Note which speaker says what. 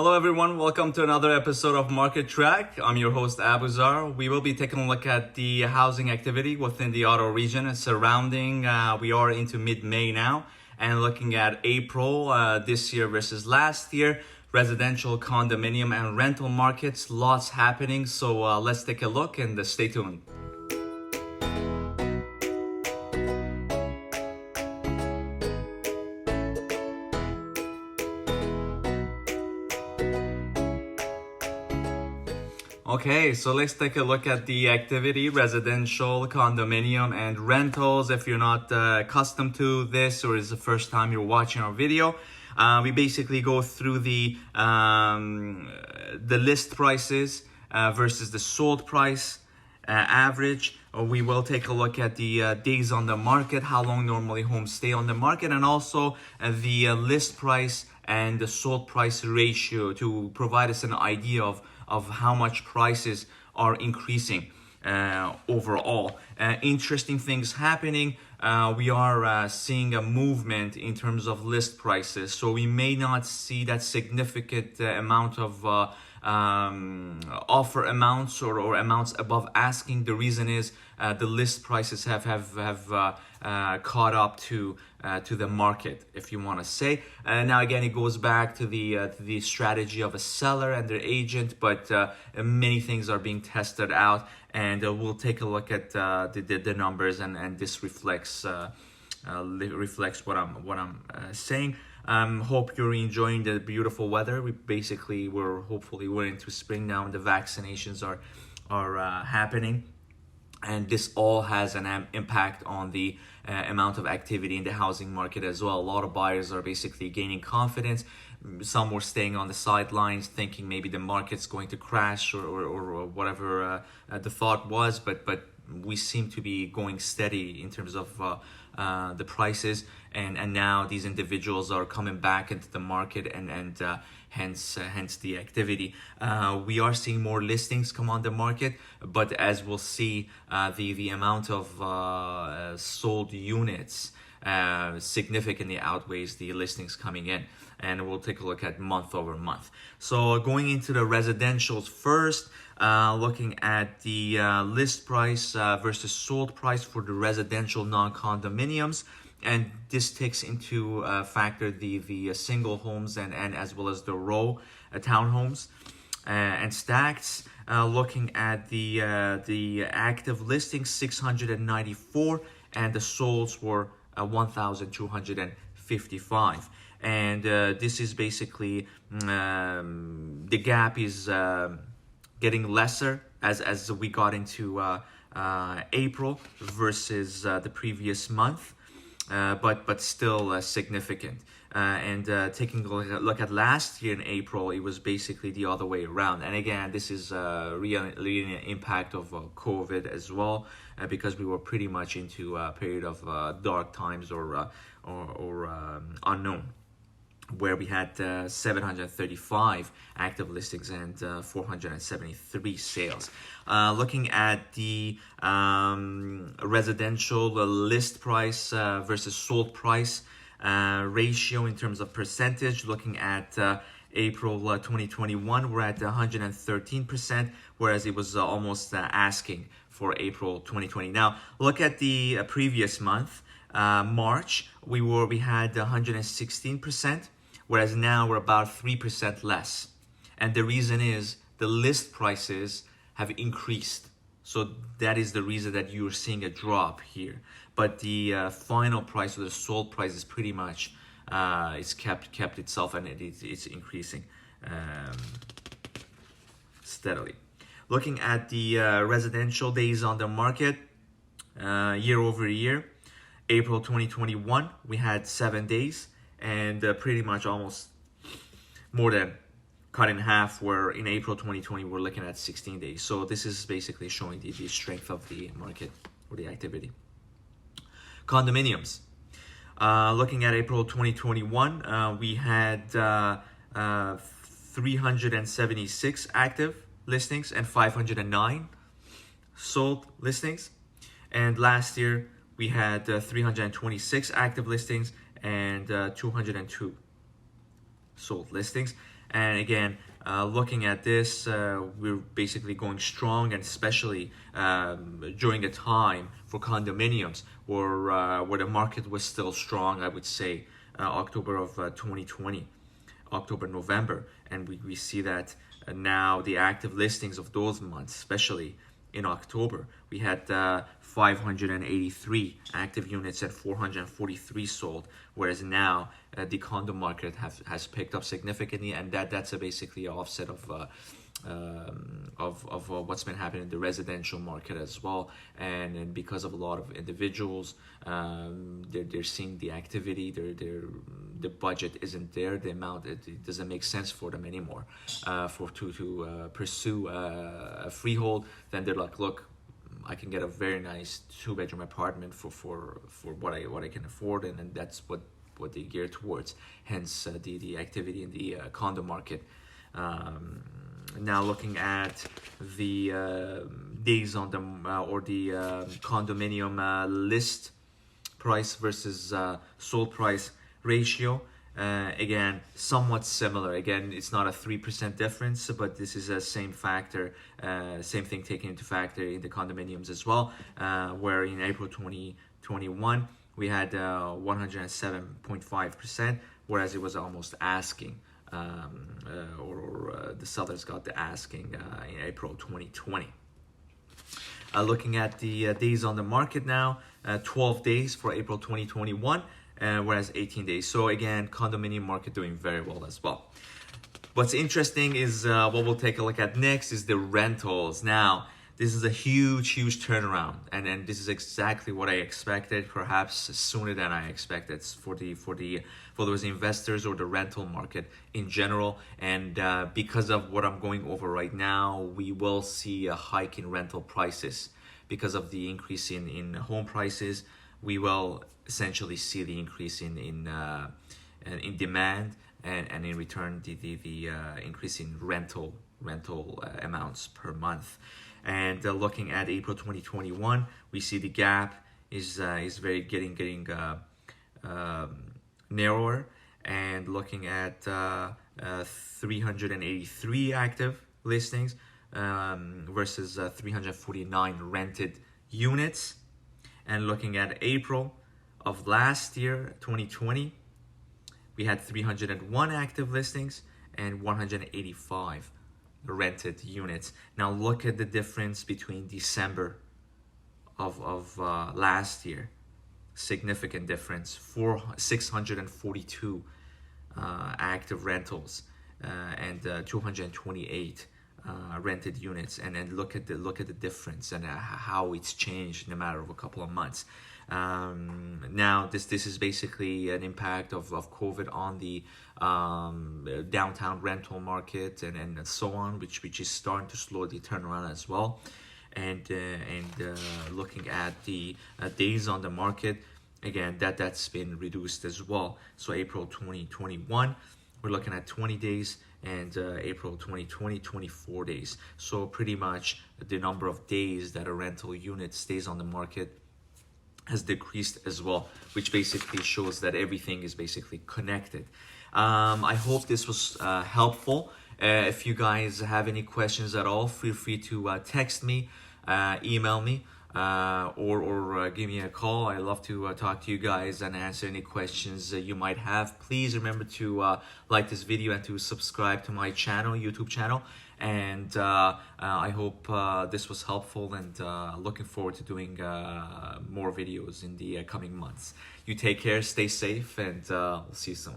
Speaker 1: Hello everyone, welcome to another episode of Market Track. I'm your host Abuzar. We will be taking a look at the housing activity within the Ottawa region and surrounding. We are into mid-May now and looking at April this year versus last year. Residential, condominium and rental markets, lots happening. So let's take a look and stay tuned. Okay, so let's take a look at the activity, residential, condominium, and rentals. If you're not accustomed to this or is the first time you're watching our video, we basically go through the list prices versus the sold price average. We will take a look at the days on the market, how long normally homes stay on the market, and also the list price and the sold price ratio to provide us an idea of how much prices are increasing overall. Interesting things happening. We are seeing a movement in terms of list prices. So we may not see that significant amount of offer amounts or amounts above asking. The reason is the list prices have caught up to the market, if you want to say. Now again, it goes back to the strategy of a seller and their agent, but many things are being tested out, and we'll take a look at the numbers, and this reflects what I'm saying. Hope you're enjoying the beautiful weather. We're into spring now, and the vaccinations are happening, and this all has an impact on the amount of activity in the housing market as well. A lot of buyers are basically gaining confidence. Some were staying on the sidelines, thinking maybe the market's going to crash or whatever the thought was, but we seem to be going steady in terms of the prices, and now these individuals are coming back into the market, and hence the activity. We are seeing more listings come on the market, but as we'll see, the amount of sold units significantly outweighs the listings coming in, and we'll take a look at month over month. So going into the residentials first, looking at the list price versus sold price for the residential non-condominiums, and this takes into factor the single homes and as well as the row townhomes and stacks. Looking at the active listings, 694, and the solds were 1,255. And this is basically the gap is getting lesser as we got into April versus the previous month, but still significant. And taking a look at last year in April, it was basically the other way around. And again, this is really an impact of COVID as well, because we were pretty much into a period of dark times or unknown, where we had 735 active listings and 473 sales. Looking at the residential list price versus sold price ratio in terms of percentage, looking at April 2021, we're at 113%, whereas it was almost asking for April 2020. Now, look at the previous month, March, we had 116%. Whereas now we're about 3% less. And the reason is the list prices have increased. So that is the reason that you're seeing a drop here. But the final price or the sold price is pretty much, it's kept itself, and it's increasing steadily. Looking at the residential days on the market, year over year, April 2021, we had 7 days. And pretty much almost more than cut in half, where in April 2020 we're looking at 16 days. So this is basically showing the strength of the market or the activity. Condominiums. Looking at April 2021, we had 376 active listings and 509 sold listings. And last year we had 326 active listings and 202 sold listings. And again, looking at this, we're basically going strong, and especially during a time for condominiums where the market was still strong. I would say October of 2020, October, November, and we see that now the active listings of those months, especially in October, we had 583 active units and 443 sold, whereas now the condo market has picked up significantly, and that's basically an offset of what's been happening in the residential market as well. And because of a lot of individuals, they're seeing the activity, the budget isn't there, the amount, it doesn't make sense for them anymore to pursue a freehold. Then they're like, look, I can get a very nice 2-bedroom apartment for what I can afford, and that's what they gear towards. Hence the activity in the condo market. Now looking at the days on the or the condominium list price versus sold price ratio. Again, somewhat similar. Again, it's not a 3% difference, but this is a same factor, same thing taken into factor in the condominiums as well, where in April 2021 we had 107.5%, whereas it was almost asking, or the sellers got the asking in April 2020. Looking at the days on the market now, 12 days for April 2021. Whereas 18 days. So again, condominium market doing very well as well. What's interesting is what we'll take a look at next is the rentals. Now, this is a huge turnaround, and this is exactly what I expected, perhaps sooner than I expected for those investors or the rental market in general. And because of what I'm going over right now, we will see a hike in rental prices because of the increase in home prices. We will essentially see the increase in demand, and in return the increase in rental amounts per month. And looking at April 2021, we see the gap is very getting narrower. And looking at 383 active listings versus 349 rented units. And looking at April of last year, 2020, we had 301 active listings and 185 rented units. Now look at the difference between December of last year. Significant difference, 642 active rentals and 228 rented units, and then look at the difference and how it's changed in a matter of a couple of months. Now this is basically an impact of COVID on the downtown rental market and so on, which is starting to slowly turn around as well. And looking at the days on the market, again, that's been reduced as well. So April 2021, we're looking at 20 days, and April 2020, 24 days. So pretty much the number of days that a rental unit stays on the market has decreased as well, which basically shows that everything is basically connected. I hope this was helpful. If you guys have any questions at all, feel free to text me, email me, or give me a call. I love to talk to you guys and answer any questions you might have. Please remember to like this video and to subscribe to my channel, YouTube channel. And I hope this was helpful, and looking forward to doing more videos in the coming months. You take care, stay safe, and we'll see you soon.